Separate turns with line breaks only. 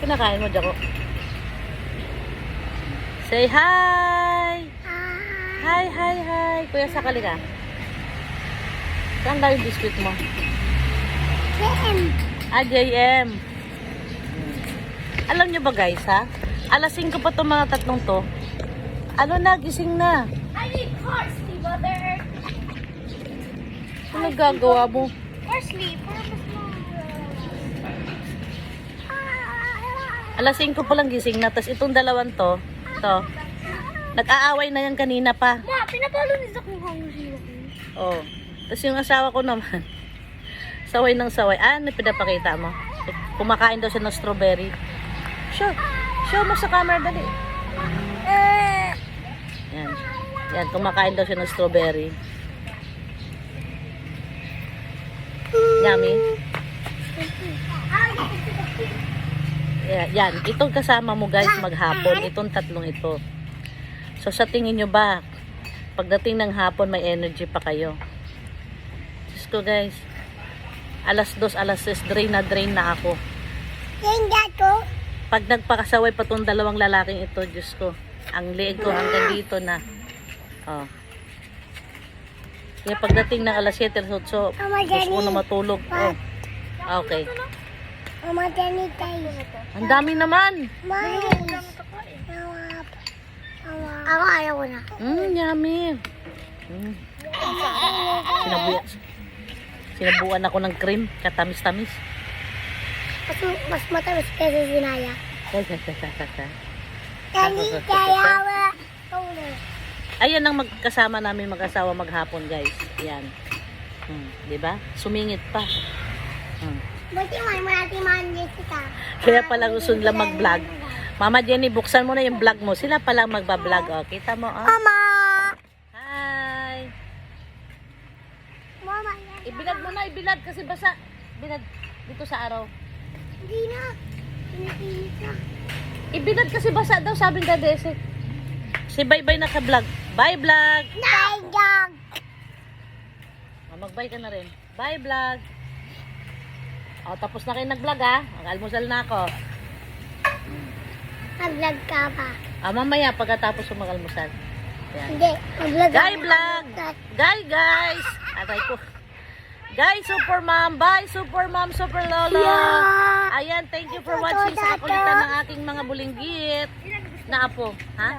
pinakain mo, Jaco? Say hi! Hi, hi, hi! Kuya, sakali ka. Saan daw yung biscuit mo?
JM.
JM. Alam nyo ba guys, ha? Alas 5 pa itong mga tatlong to. Ano na, gising na.
I need parsley butter.
Ano gagawa mo?
Parsley.
Alas 5 pa lang gising na. Tapos itong dalawang to, nag-aaway na yan kanina pa.
Ma, pinapalo ni Zach ng hangin.
Oh. Tapos yung asawa ko naman, saway ng saway. Ano pinapakita mo? Kumakain daw siya ng strawberry. Show mo sa camera, dali. Yan. Yan, kumakain daw siya ng strawberry. Yummy. Yan. Itong kasama mo guys maghapon. Itong tatlong ito. So sa tingin nyo ba, pagdating ng hapon may energy pa kayo? Diyos ko guys. Alas 2, alas 6, drain na ako. Pag nagpakasaway pa tong dalawang lalaking ito, Diyos ko. Ang leeg ko hanggang dito na. Oh. Kaya pagdating ng alas 7, so gusto ko na matulog. Oh. Okay.
Mama, Jenny tayo.
Ang dami naman.
Ako ayaw ko na.
Yummy. Sinabuan ako ng cream, katamis-tamis.
Mas matamis kasi sinaya.
Ayan ang magkasama namin mag-asawa maghapon, guys. Yan. 'Di ba? Sumingit pa.
Buti may mati kita.
Kaya pala gusto nila mag-vlog. Mama Jenny, buksan mo na yung vlog mo. Sila pala magba-vlog. Oh, kita mo, oh.
Mama!
Hi!
Mama,
Ibilad mo na, ibilad kasi basa. Bilad dito sa araw.
hindi na. Pinipilit na.
Ibilad kasi basa daw, sabi ni Dadesik. Si Bye-Bye naka-vlog. Bye, vlog!
Bye, dog!
Mag-bye ka na rin. Bye, vlog! O, tapos na kayo nag-vlog, ha? Mag-almusal na ako.
Mag-vlog ka pa.
Mamaya, pagkatapos ko mag-almusal. Yan.
Hindi, mag-vlog
Guy vlog! Guys! Aray ko. Guys, super mom! Bye, super mom, super lolo!
Yeah.
Ayan, thank you for watching sa kakulitan ng aking mga bulinggit na apo. Ha?